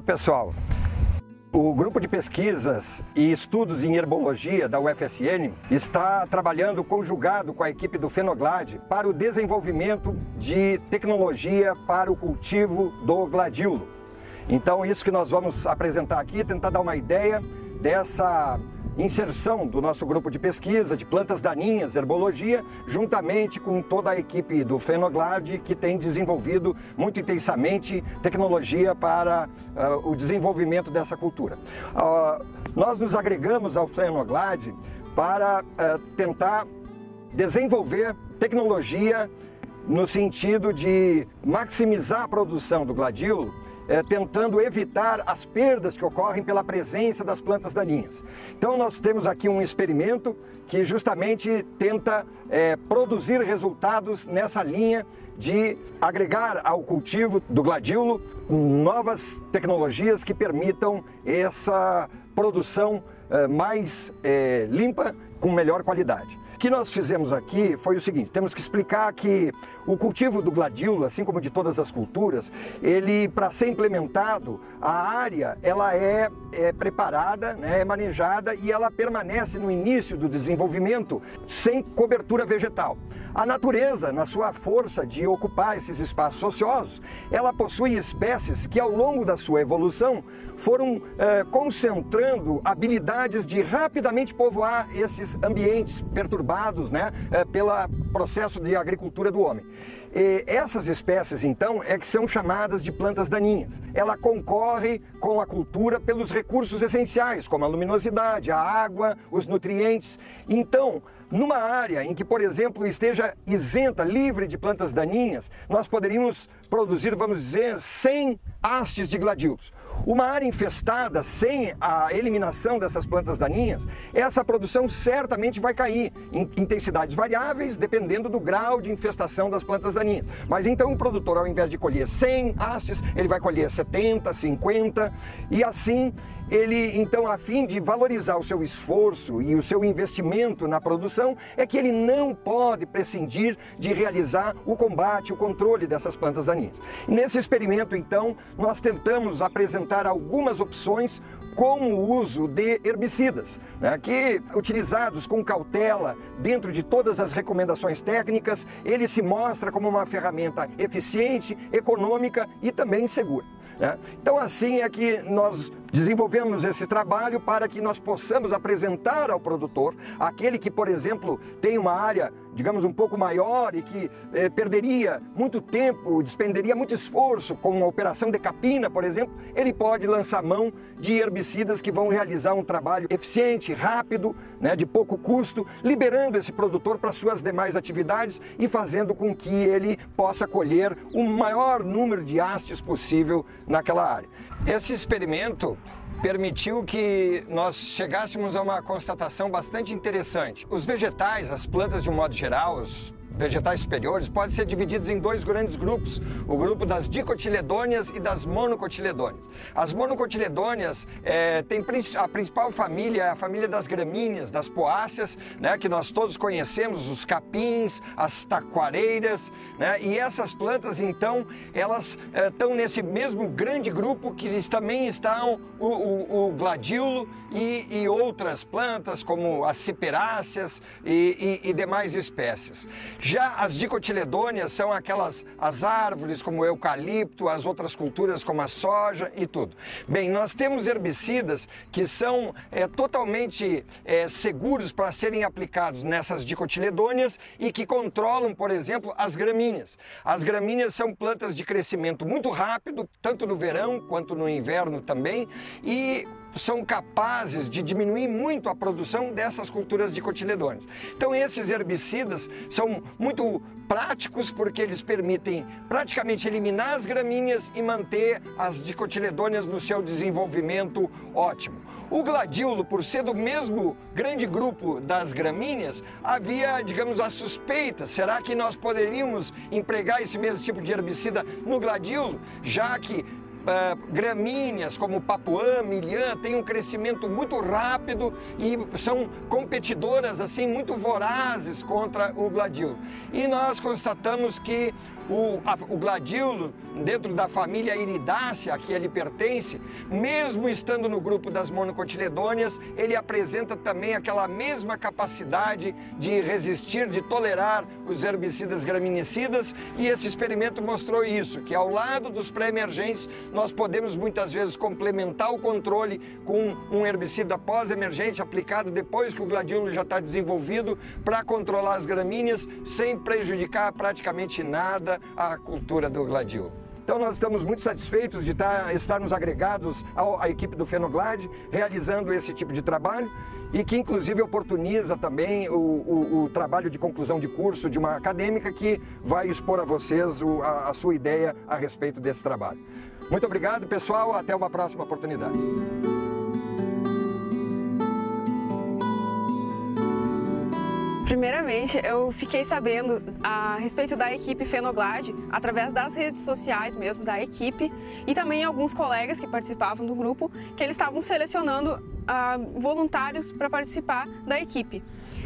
pessoal, o grupo de pesquisas e estudos em herbologia da UFSN está trabalhando conjugado com a equipe do Fenoglade para o desenvolvimento de tecnologia para o cultivo do gladiolo. Então, isso que nós vamos apresentar aqui, tentar dar uma ideia dessa inserção do nosso grupo de pesquisa de plantas daninhas, herbologia, juntamente com toda a equipe do Fenoglade, que tem desenvolvido muito intensamente tecnologia para o desenvolvimento dessa cultura. Nós nos agregamos ao Fenoglade para tentar desenvolver tecnologia no sentido de maximizar a produção do gladiolo, tentando evitar as perdas que ocorrem pela presença das plantas daninhas. Então nós temos aqui um experimento que justamente tenta produzir resultados nessa linha de agregar ao cultivo do gladiolo novas tecnologias que permitam essa produção mais limpa, com melhor qualidade. O que nós fizemos aqui foi o seguinte: temos que explicar que o cultivo do gladiolo, assim como de todas as culturas, ele, para ser implementado, a área ela é preparada, né, é manejada e ela permanece no início do desenvolvimento sem cobertura vegetal. A natureza, na sua força de ocupar esses espaços ociosos, ela possui espécies que ao longo da sua evolução foram concentrando habilidades de rapidamente povoar esses ambientes perturbados, né, pelo processo de agricultura do homem. E essas espécies, então, que são chamadas de plantas daninhas. Ela concorre com a cultura pelos recursos essenciais, como a luminosidade, a água, os nutrientes. Então, numa área em que, por exemplo, esteja isenta, livre de plantas daninhas, nós poderíamos produzir, vamos dizer, 100 hastes de gladiolos. Uma área infestada, sem a eliminação dessas plantas daninhas, essa produção certamente vai cair em intensidades variáveis, dependendo do grau de infestação das plantas daninhas. Mas então o produtor, ao invés de colher 100 hastes, ele vai colher 70, 50, e assim ele, então, a fim de valorizar o seu esforço e o seu investimento na produção, é que ele não pode prescindir de realizar o combate, o controle dessas plantas daninhas. Nesse experimento, então, nós tentamos apresentar algumas opções como o uso de herbicidas, né, que, utilizados com cautela dentro de todas as recomendações técnicas, ele se mostra como uma ferramenta eficiente, econômica e também segura. Então assim é que nós desenvolvemos esse trabalho para que nós possamos apresentar ao produtor, aquele que, por exemplo, tem uma área, digamos, um pouco maior e que perderia muito tempo, despenderia muito esforço com a operação de capina, por exemplo, ele pode lançar mão de herbicidas que vão realizar um trabalho eficiente, rápido, né, de pouco custo, liberando esse produtor para suas demais atividades e fazendo com que ele possa colher o maior número de hastes possível naquela área. Esse experimento permitiu que nós chegássemos a uma constatação bastante interessante. Os vegetais, as plantas de um modo geral, os vegetais superiores, podem ser divididos em dois grandes grupos, o grupo das dicotiledôneas e das monocotiledôneas. As monocotiledôneas tem a principal família, a família das gramíneas, das poáceas, né, que nós todos conhecemos, os capins, as taquareiras, né, e essas plantas, então, elas estão nesse mesmo grande grupo que também estão o gladiolo e outras plantas, como as ciperáceas e demais espécies. Já as dicotiledôneas são as árvores como o eucalipto, as outras culturas como a soja e tudo. Bem, nós temos herbicidas que são totalmente seguros para serem aplicados nessas dicotiledôneas e que controlam, por exemplo, as gramíneas. As gramíneas são plantas de crescimento muito rápido, tanto no verão quanto no inverno também, e são capazes de diminuir muito a produção dessas culturas dicotiledôneas. Então esses herbicidas são muito práticos porque eles permitem praticamente eliminar as gramíneas e manter as dicotiledôneas no seu desenvolvimento ótimo. O gladiolo, por ser do mesmo grande grupo das gramíneas, havia, digamos, a suspeita, será que nós poderíamos empregar esse mesmo tipo de herbicida no gladiolo, já que gramíneas como papuã, milhã, têm um crescimento muito rápido e são competidoras assim muito vorazes contra o gladiolo. E nós constatamos que o gladiolo, dentro da família Iridácea, a que ele pertence, mesmo estando no grupo das monocotiledôneas, ele apresenta também aquela mesma capacidade de resistir, de tolerar os herbicidas graminicidas, e esse experimento mostrou isso, que ao lado dos pré-emergentes nós podemos muitas vezes complementar o controle com um herbicida pós-emergente aplicado depois que o gladiolo já está desenvolvido para controlar as gramíneas sem prejudicar praticamente nada a cultura do gladiolo. Então nós estamos muito satisfeitos de estarmos agregados à equipe do Fenoglade, realizando esse tipo de trabalho e que inclusive oportuniza também o trabalho de conclusão de curso de uma acadêmica que vai expor a vocês a sua ideia a respeito desse trabalho. Muito obrigado, pessoal, até uma próxima oportunidade. Primeiramente, eu fiquei sabendo a respeito da equipe Fenoglade através das redes sociais mesmo da equipe e também alguns colegas que participavam do grupo, que eles estavam selecionando voluntários para participar da equipe.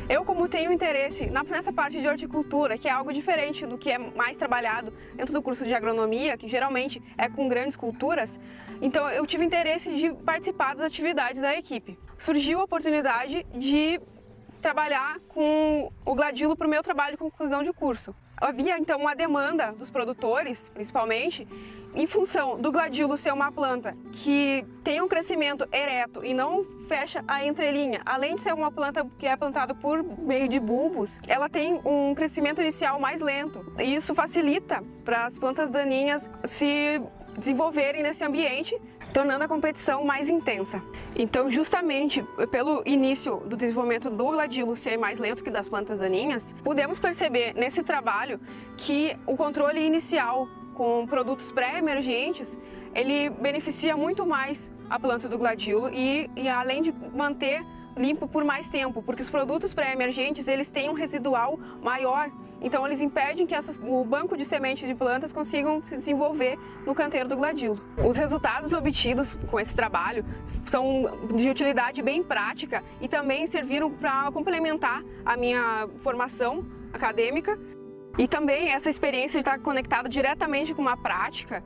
Eu, como tenho interesse nessa parte de horticultura, que é algo diferente do que é mais trabalhado dentro do curso de agronomia, que geralmente é com grandes culturas, então eu tive interesse de participar das atividades da equipe. Surgiu a oportunidade de trabalhar com o gladiolo para o meu trabalho de conclusão de curso. Havia então uma demanda dos produtores, principalmente, em função do gladiolo ser uma planta que tem um crescimento ereto e não fecha a entrelinha, além de ser uma planta que é plantada por meio de bulbos, ela tem um crescimento inicial mais lento. E isso facilita para as plantas daninhas se desenvolverem nesse ambiente, tornando a competição mais intensa. Então, justamente pelo início do desenvolvimento do gladiolo ser mais lento que das plantas daninhas, podemos perceber nesse trabalho que o controle inicial com produtos pré-emergentes, ele beneficia muito mais a planta do gladiolo e além de manter limpo por mais tempo, porque os produtos pré-emergentes eles têm um residual maior. Então eles impedem que o banco de sementes de plantas consigam se desenvolver no canteiro do gladiolo. Os resultados obtidos com esse trabalho são de utilidade bem prática e também serviram para complementar a minha formação acadêmica e também essa experiência de estar conectada diretamente com uma prática,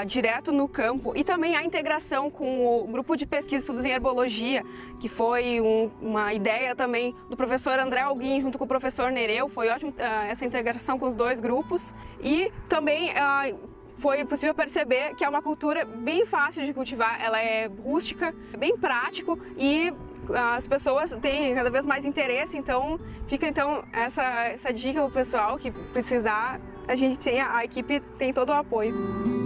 direto no campo, e também a integração com o grupo de pesquisa e estudos em herbologia, que foi uma ideia também do professor André Alguin junto com o professor Nereu. Foi ótimo essa integração com os dois grupos e também foi possível perceber que é uma cultura bem fácil de cultivar, ela é rústica, bem prático e as pessoas têm cada vez mais interesse, então fica essa dica para o pessoal que precisar, a equipe tem todo o apoio.